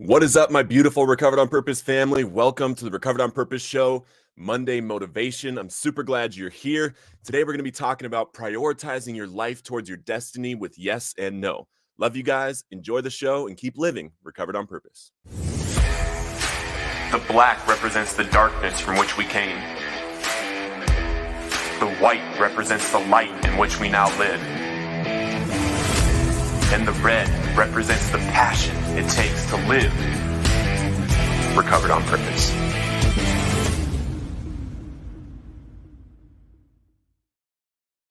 What is up, my beautiful Recovered on Purpose family? Welcome to the Recovered on Purpose show, Monday Motivation. I'm super glad you're here. Today, we're going to be talking about prioritizing your life towards your destiny with yes and no. Love you guys. Enjoy the show and keep living Recovered on Purpose. The black represents the darkness from which we came. The white represents the light in which we now live. And the red represents the passion it takes to live Recovered on Purpose.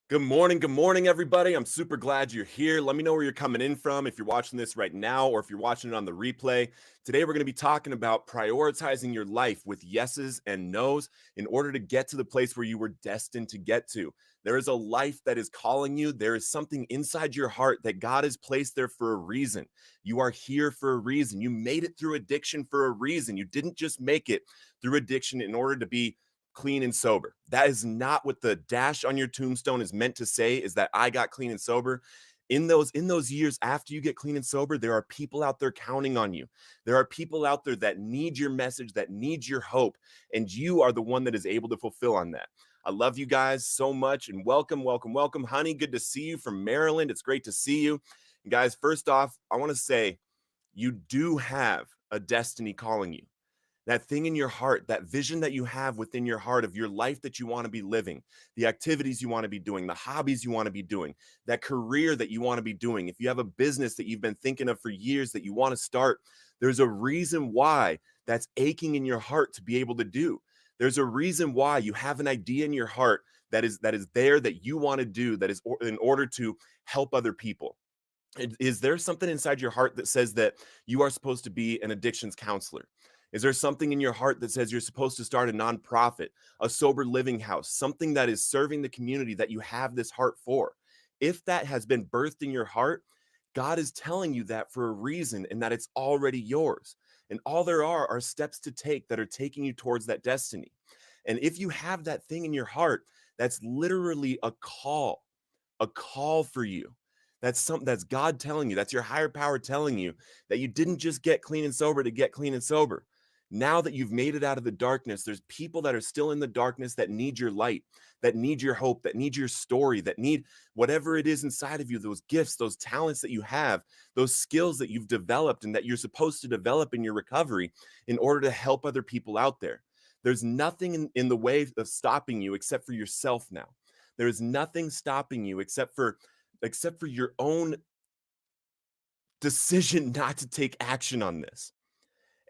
Good morning, everybody. I'm super glad you're here. Let me know where you're coming in from, if you're watching this right now or if you're watching it on the replay. Today, we're going to be talking about prioritizing your life with yeses and nos in order to get to the place where you were destined to get to. There is a life that is calling you. There is something inside your heart that God has placed there for a reason. You are here for a reason. You made it through addiction for a reason. You didn't just make it through addiction in order to be clean and sober. That is not what the dash on your tombstone is meant to say, is that I got clean and sober. In those years after you get clean and sober, there are people out there counting on you. There are people out there that need your message, that need your hope, and you are the one that is able to fulfill on that. I love you guys so much, and welcome. Honey, good to see you from Maryland. It's great to see you. And guys, first off, I want to say you do have a destiny calling you. That thing in your heart, that vision that you have within your heart of your life that you want to be living, the activities you want to be doing, the hobbies you want to be doing, that career that you want to be doing. If you have a business that you've been thinking of for years that you want to start, there's a reason why that's aching in your heart to be able to do. There's a reason why you have an idea in your heart that is there that you want to do, that is in order to help other people. Is there something inside your heart that says that you are supposed to be an addictions counselor? Is there something in your heart that says you're supposed to start a nonprofit, a sober living house, something that is serving the community that you have this heart for? If that has been birthed in your heart, God is telling you that for a reason and that it's already yours. And all there are steps to take that are taking you towards that destiny. And if you have that thing in your heart, that's literally a call for you. That's something that's God telling you. That's your higher power telling you that you didn't just get clean and sober to get clean and sober. Now that you've made it out of the darkness, there's people that are still in the darkness that need your light, that need your hope, that need your story, that need whatever it is inside of you, those gifts, those talents that you have, those skills that you've developed and that you're supposed to develop in your recovery in order to help other people out there. There's nothing in the way of stopping you except for yourself now. There is nothing stopping you except for your own decision not to take action on this.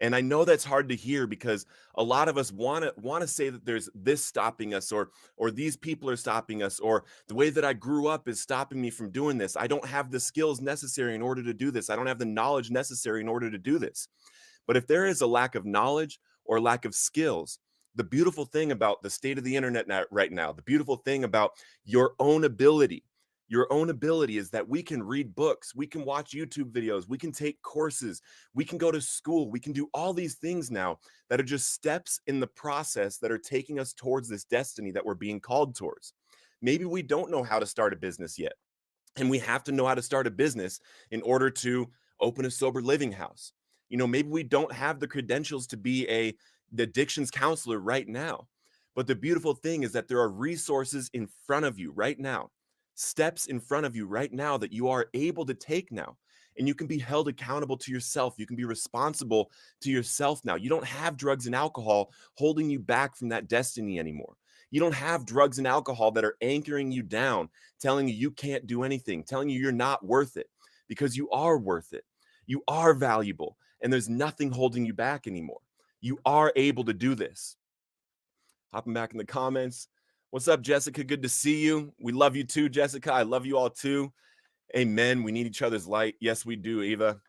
And I know that's hard to hear because a lot of us want to say that there's this stopping us or these people are stopping us or the way that I grew up is stopping me from doing this. I don't have the skills necessary in order to do this. I don't have the knowledge necessary in order to do this. But if there is a lack of knowledge or lack of skills, the beautiful thing about the state of the internet right now, the beautiful thing about your own ability is that we can read books, we can watch YouTube videos, we can take courses, we can go to school, we can do all these things now that are just steps in the process that are taking us towards this destiny that we're being called towards. Maybe we don't know how to start a business yet, and we have to know how to start a business in order to open a sober living house. Maybe we don't have the credentials to be the addictions counselor right now. But the beautiful thing is that there are resources in front of you right now, steps in front of you right now that you are able to take now. And you can be held accountable to yourself. You can be responsible to yourself now. You don't have drugs and alcohol holding you back from that destiny anymore. You don't have drugs and alcohol that are anchoring you down, telling you can't do anything, telling you you're not worth it, because you are worth it. You are valuable, and there's nothing holding you back anymore. You are able to do this. Hopping back in the comments. What's up, Jessica? Good to see you. We love you too, Jessica. I love you all too. Amen. We need each other's light. Yes, we do, Eva.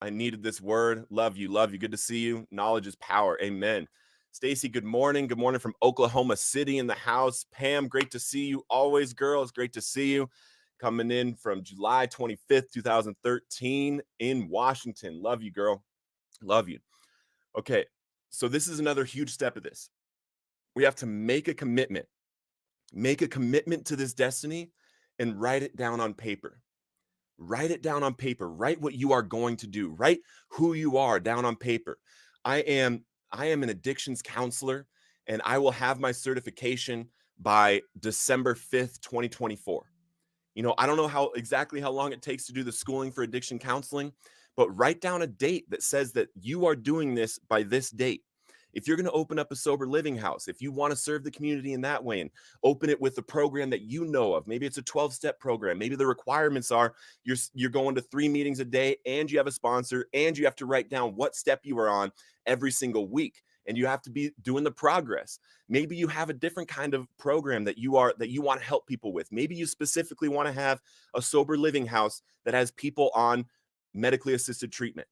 I needed this word. Love you. Good to see you. Knowledge is power. Amen. Stacy, good morning. Good morning from Oklahoma City in the house. Pam, great to see you. Always, girl. It's great to see you. Coming in from July 25th, 2013 in Washington. Love you, girl. Love you. Okay, so this is another huge step of this. We have to make a commitment. Make a commitment to this destiny and write it down on paper. Write it down on paper. Write what you are going to do. Write who you are down on paper. I am an addictions counselor, and I will have my certification by December 5th, 2024. I don't know exactly how long it takes to do the schooling for addiction counseling, but write down a date that says that you are doing this by this date. If you're going to open up a sober living house, if you want to serve the community in that way and open it with a program that you know of, maybe it's a 12-step program. Maybe the requirements are you're going to 3 meetings a day and you have a sponsor and you have to write down what step you are on every single week. And you have to be doing the progress. Maybe you have a different kind of program that you want to help people with. Maybe you specifically want to have a sober living house that has people on medically assisted treatment.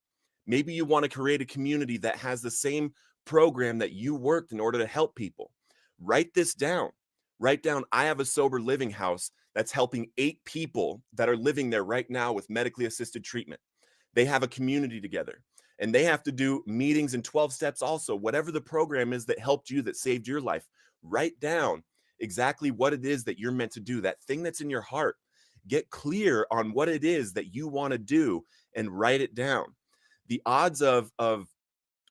Maybe you want to create a community that has the same program that you worked in order to help people. Write this down. Write down, I have a sober living house that's helping 8 people that are living there right now with medically assisted treatment. They have a community together and they have to do meetings and 12 steps also. Whatever the program is that helped you, that saved your life, write down exactly what it is that you're meant to do, that thing that's in your heart. Get clear on what it is that you want to do and write it down. The odds of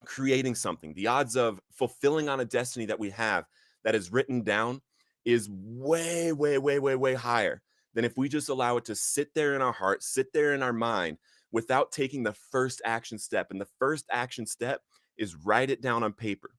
creating something, the odds of fulfilling on a destiny that we have that is written down is way, way, way, way, way higher than if we just allow it to sit there in our heart, sit there in our mind without taking the first action step. And the first action step is write it down on paper.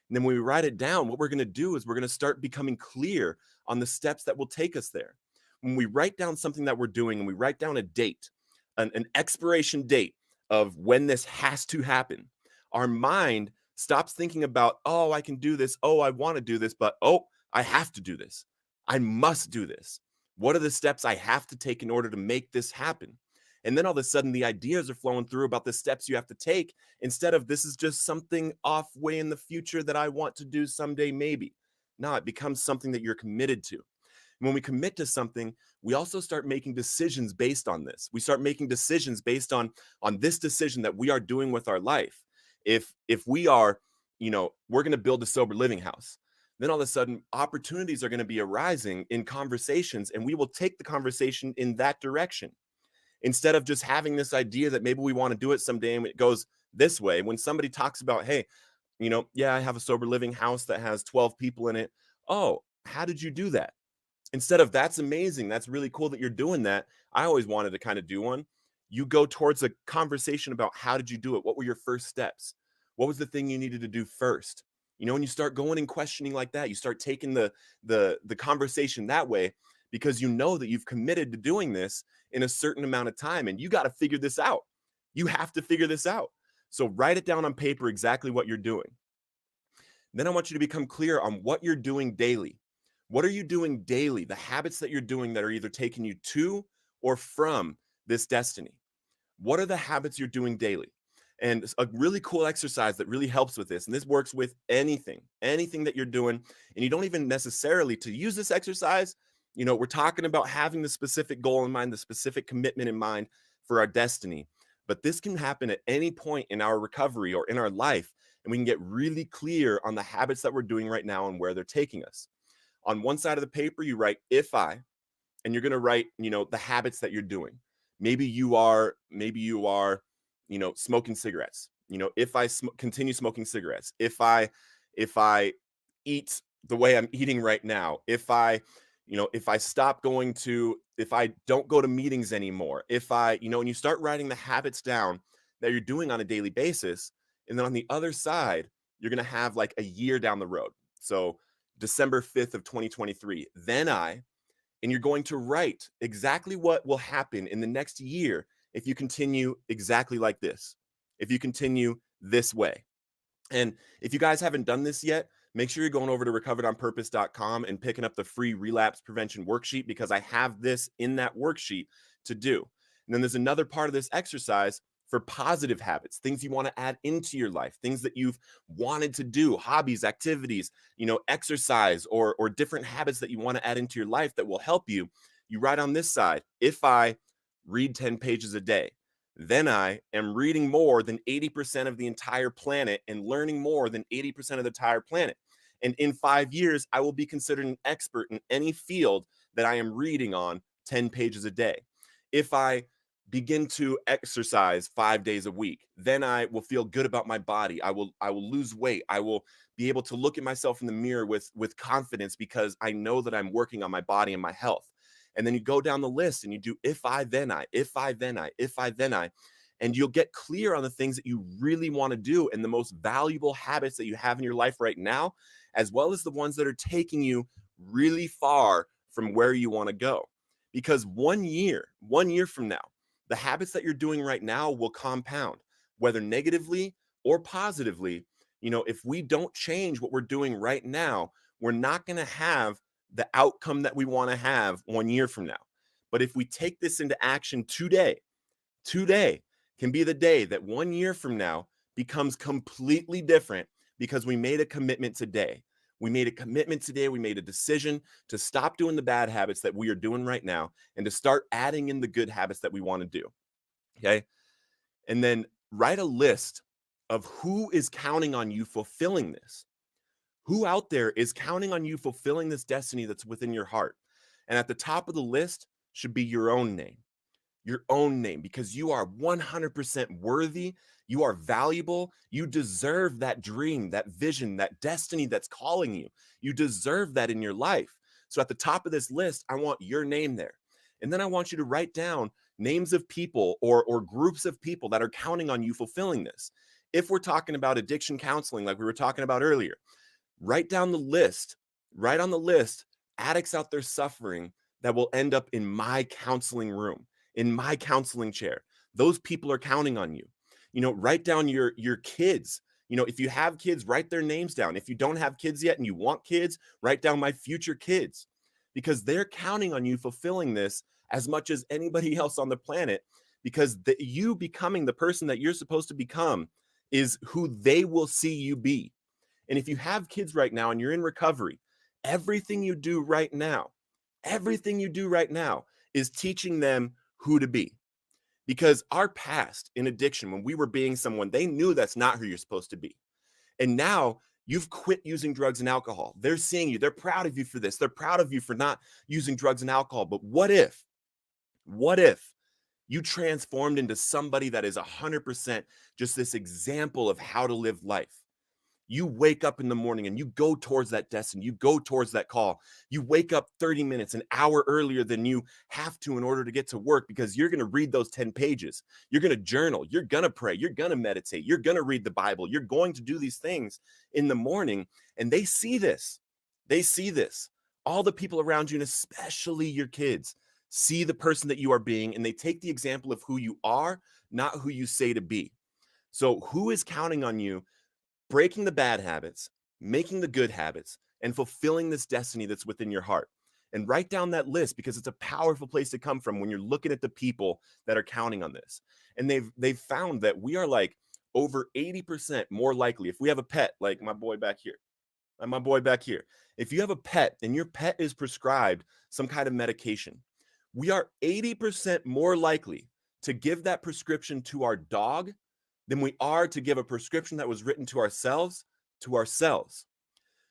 And then when we write it down, what we're going to do is we're going to start becoming clear on the steps that will take us there. When we write down something that we're doing and we write down a date, an expiration date of when this has to happen, our mind stops thinking about, oh, I can do this. Oh, I want to do this, but oh, I have to do this. I must do this. What are the steps I have to take in order to make this happen? And then all of a sudden the ideas are flowing through about the steps you have to take instead of this is just something off way in the future that I want to do someday, maybe. No, it becomes something that you're committed to. And when we commit to something, we also start making decisions based on this. We start making decisions based on this decision that we are doing with our life. If we are, we're going to build a sober living house, then all of a sudden opportunities are going to be arising in conversations, and we will take the conversation in that direction. Instead of just having this idea that maybe we want to do it someday and it goes this way. When somebody talks about, hey, yeah, I have a sober living house that has 12 people in it. Oh, how did you do that? Instead of that's amazing, that's really cool that you're doing that. I always wanted to kind of do one. You go towards a conversation about how did you do it? What were your first steps? What was the thing you needed to do first? When you start going and questioning like that, you start taking the conversation that way because you know that you've committed to doing this in a certain amount of time and you got to figure this out. You have to figure this out. So write it down on paper exactly what you're doing. Then I want you to become clear on what you're doing daily. What are you doing daily? The habits that you're doing that are either taking you to or from this destiny. What are the habits you're doing daily? And a really cool exercise that really helps with this, and this works with anything that you're doing, and you don't even necessarily to use this exercise, we're talking about having the specific goal in mind, the specific commitment in mind for our destiny. But this can happen at any point in our recovery or in our life, and we can get really clear on the habits that we're doing right now and where they're taking us. On one side of the paper, you write if I, and you're going to write, the habits that you're doing. Maybe you are, smoking cigarettes. If I continue smoking cigarettes, if I eat the way I'm eating right now, if I don't go to meetings anymore, and you start writing the habits down that you're doing on a daily basis. And then on the other side, you're going to have like a year down the road. So December 5th of 2023, and you're going to write exactly what will happen in the next year if you continue exactly like this, if you continue this way. And if you guys haven't done this yet, make sure you're going over to recoveredonpurpose.com and picking up the free relapse prevention worksheet, because I have this in that worksheet to do. And then there's another part of this exercise for positive habits, things you want to add into your life, things that you've wanted to do, hobbies, activities, exercise or different habits that you want to add into your life that will help you. You write on this side, if I read 10 pages a day, then I am reading more than 80% of the entire planet and learning more than 80% of the entire planet. And in 5 years, I will be considered an expert in any field that I am reading on 10 pages a day. If I begin to exercise 5 days a week. Then I will feel good about my body. I will lose weight. I will be able to look at myself in the mirror with confidence because I know that I'm working on my body and my health. And then you go down the list and you do if I then I, if I then I, if I then I, and you'll get clear on the things that you really want to do and the most valuable habits that you have in your life right now, as well as the ones that are taking you really far from where you want to go. Because 1 year from now, the habits that you're doing right now will compound, whether negatively or positively. If we don't change what we're doing right now, we're not going to have the outcome that we want to have 1 year from now. But if we take this into action today can be the day that 1 year from now becomes completely different because we made a commitment today. We made a commitment today. We made a decision to stop doing the bad habits that we are doing right now and to start adding in the good habits that we want to do. Okay. And then write a list of who is counting on you fulfilling this. Who out there is counting on you fulfilling this destiny that's within your heart? And at the top of the list should be your own name. Your own name, because you are 100% worthy. You are valuable. You deserve that dream, that vision, that destiny that's calling you. You deserve that in your life. So at the top of this list, I want your name there. And then I want you to write down names of people or groups of people that are counting on you fulfilling this. If we're talking about addiction counseling, like we were talking about earlier, write down the list, write on the list, addicts out there suffering that will end up in my counseling room, in my counseling chair. Those people are counting on you. Write down your kids. If you have kids, write their names down. If you don't have kids yet and you want kids, write down my future kids, because they're counting on you fulfilling this as much as anybody else on the planet, because you becoming the person that you're supposed to become is who they will see you be. And if you have kids right now and you're in recovery, everything you do right now is teaching them who to be. Because our past in addiction, when we were being someone, they knew that's not who you're supposed to be. And now you've quit using drugs and alcohol. They're seeing you. They're proud of you for this. They're proud of you for not using drugs and alcohol. But what if you transformed into somebody that is 100% just this example of how to live life? You wake up in the morning and you go towards that destiny. You go towards that call. You wake up 30 minutes, an hour earlier than you have to in order to get to work, because you're going to read those 10 pages. You're going to journal. You're going to pray. You're going to meditate. You're going to read the Bible. You're going to do these things in the morning. And they see this. They see this. All the people around you, and especially your kids, see the person that you are being, and they take the example of who you are, not who you say to be. So who is counting on you breaking the bad habits, making the good habits, and fulfilling this destiny that's within your heart? And write down that list, because it's a powerful place to come from when you're looking at the people that are counting on this. And they've found that we are like over 80% more likely, if we have a pet, like my boy back here, if you have a pet and your pet is prescribed some kind of medication, we are 80% more likely to give that prescription to our dog than we are to give a prescription that was written to ourselves.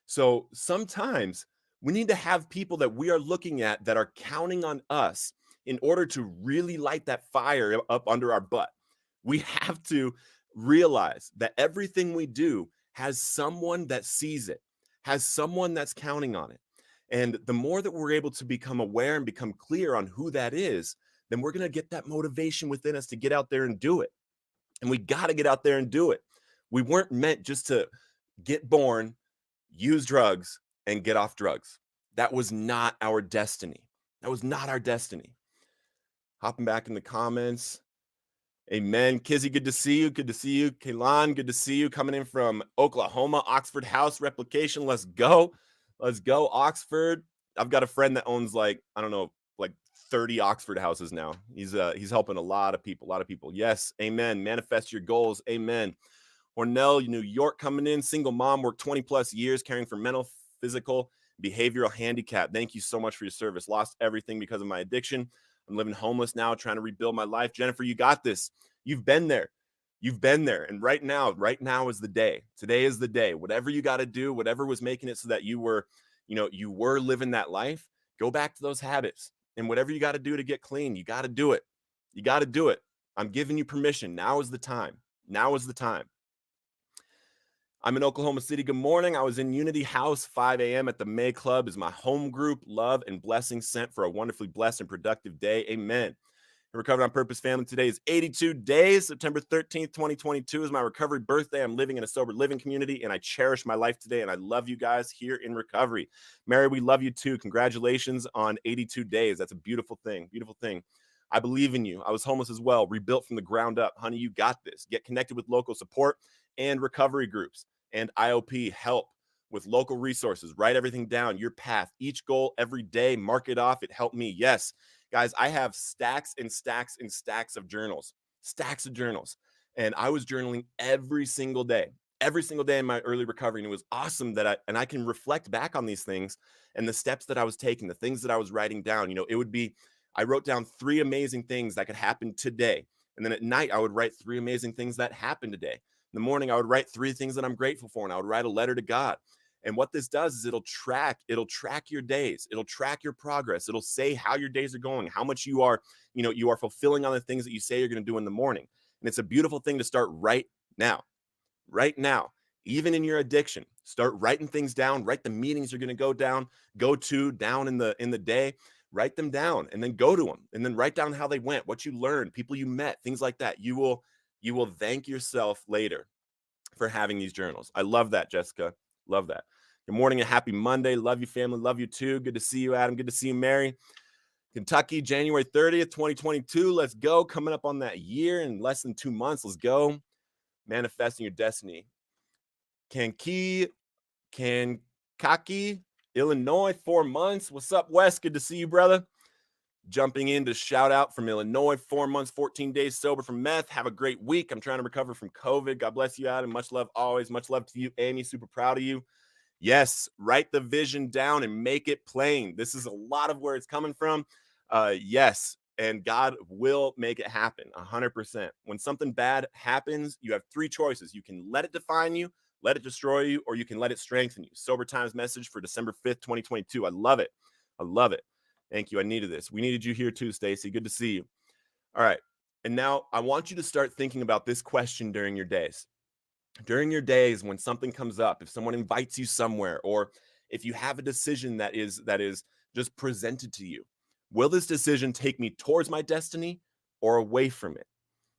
So sometimes we need to have people that we are looking at that are counting on us in order to really light that fire up under our butt. We have to realize that everything we do has someone that sees it, has someone that's counting on it. And the more that we're able to become aware and become clear on who that is, then we're going to get that motivation within us to get out there and do it. And we got to get out there and do it. We weren't meant just to get born, use drugs, and get off drugs. That was not our destiny. That was not our destiny. Hopping back in the comments. Amen. Kizzy, good to see you. Good to see you. Kaylon, good to see you. Coming in from Oklahoma, Oxford House Replication. Let's go. Let's go, Oxford. I've got a friend that owns like 30 Oxford houses now. He's helping a lot of people. Yes, amen. Manifest your goals. Amen. Hornell, New York, coming in. Single mom, worked 20 plus years caring for mental, physical, behavioral handicap. Thank you so much for your service. Lost everything because of my addiction. I'm living homeless now, trying to rebuild my life. Jennifer, you got this. You've been there. And right now is the day. Today is the day. Whatever you got to do, whatever was making it so that you were living that life, go back to those habits. And whatever you got to do to get clean, you got to do it. You got to do it. I'm giving you permission. Now is the time. Now is the time. I'm in Oklahoma City. Good morning. I was in Unity House, 5 a.m. at the May Club is my home group. Love and blessings sent for a wonderfully blessed and productive day. Amen. The Recovered on Purpose family, today is 82 days. September 13th, 2022 is my recovery birthday. I'm living in a sober living community, and I cherish my life today, and I love you guys here in recovery. Mary, we love you too. Congratulations on 82 days. That's a beautiful thing. Beautiful thing. I believe in you. I was homeless as well, rebuilt from the ground up. Honey, you got this. Get connected with local support and recovery groups and IOP help with local resources. Write everything down, your path, each goal every day. Mark it off. It helped me. Yes. Guys, I have stacks and stacks and stacks of journals, And I was journaling every single day in my early recovery. And it was awesome that I can reflect back on these things and the steps that I was taking, the things that I was writing down. It would be, I wrote down 3 amazing things that could happen today. And then at night, I would write 3 amazing things that happened today. In the morning, I would write 3 things that I'm grateful for. And I would write a letter to God. And what this does is it'll track your days. It'll track your progress. It'll say how your days are going, how much you are fulfilling on the things that you say you're going to do in the morning. And it's a beautiful thing to start right now, even in your addiction. Start writing things down, write the meetings you're going to go to down in the day, write them down and then go to them and then write down how they went, what you learned, people you met, things like that. You will thank yourself later for having these journals. I love that, Jessica. Love that. Good morning and happy Monday. Love you, family. Love you too. Good to see you, Adam. Good to see you, Mary. Kentucky, January 30th, 2022. Let's go. Coming up on that year in less than 2 months. Let's go. Manifesting your destiny. Kankakee, Illinois, 4 months. What's up, Wes? Good to see you, brother. Jumping in to shout out from Illinois, 4 months, 14 days sober from meth. Have a great week. I'm trying to recover from COVID. God bless you, Adam. Much love always. Much love to you, Amy. Super proud of you. Yes, write the vision down and make it plain. This is a lot of where it's coming from. Yes, and God will make it happen 100%. When something bad happens, you have 3 choices. You can let it define you, let it destroy you, or you can let it strengthen you. Sober Times message for December 5th, 2022. I love it. I love it. Thank you. I needed this. We needed you here too, Stacy. Good to see you. All right. And now I want you to start thinking about this question during your days. During your days, when something comes up, if someone invites you somewhere, or if you have a decision that is just presented to you, will this decision take me towards my destiny or away from it?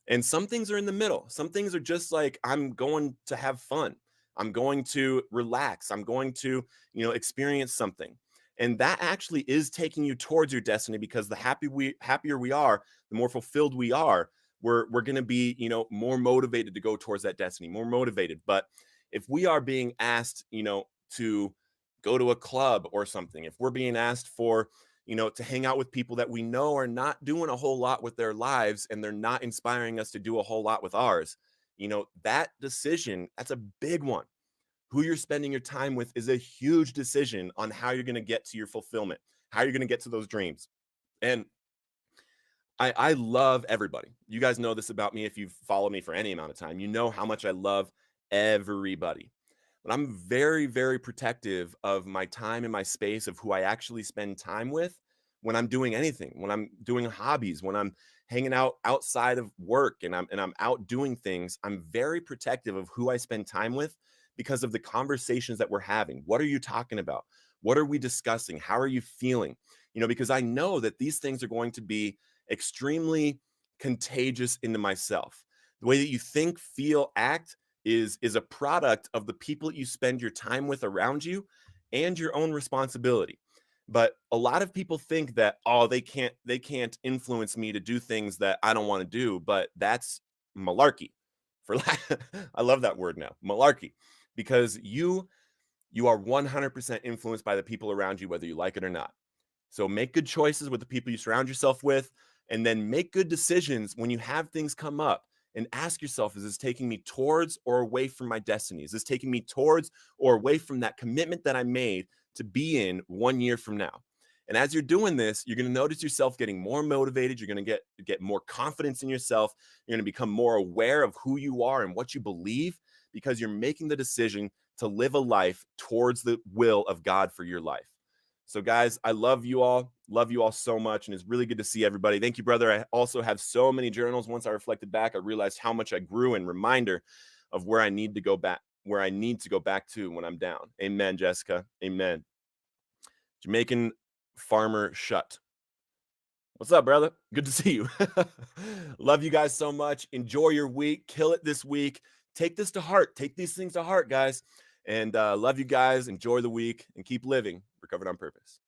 And some things are in the middle. Some things are just like, I'm going to have fun. I'm going to relax. I'm going to, experience something. And that actually is taking you towards your destiny, because the happier we are, the more fulfilled we are, we're going to be, more motivated to go towards that destiny, more motivated. But if we are being asked, to go to a club or something, if we're being asked for, to hang out with people that we know are not doing a whole lot with their lives, and they're not inspiring us to do a whole lot with ours, that decision, that's a big one. Who you're spending your time with is a huge decision on how you're going to get to your fulfillment, how you're going to get to those dreams. And I love everybody. You guys know this about me. If you've followed me for any amount of time, you know how much I love everybody. But I'm very, very protective of my time and my space, of who I actually spend time with when I'm doing anything, when I'm doing hobbies, when I'm hanging out outside of work and I'm out doing things. I'm very protective of who I spend time with, because of the conversations that we're having. What are you talking about? What are we discussing? How are you feeling? Because I know that these things are going to be extremely contagious into myself. The way that you think, feel, act is a product of the people that you spend your time with around you and your own responsibility. But a lot of people think that, they can't influence me to do things that I don't want to do. But that's malarkey. I love that word now, malarkey, because you are 100% influenced by the people around you, whether you like it or not. So make good choices with the people you surround yourself with, and then make good decisions when you have things come up, and ask yourself, is this taking me towards or away from my destiny? Is this taking me towards or away from that commitment that I made to be in 1 year from now? And as you're doing this, you're going to notice yourself getting more motivated. You're going to get more confidence in yourself. You're going to become more aware of who you are and what you believe, because you're making the decision to live a life towards the will of God for your life. So, guys, I love you all. Love you all so much. And it's really good to see everybody. Thank you, brother. I also have so many journals. Once I reflected back, I realized how much I grew, and reminder of where I need to go back, to when I'm down. Amen, Jessica. Amen. Jamaican Farmer Shut. What's up, brother? Good to see you. Love you guys so much. Enjoy your week. Kill it this week. Take this to heart. Take these things to heart, guys. And love you guys. Enjoy the week and keep living. Recovered on Purpose.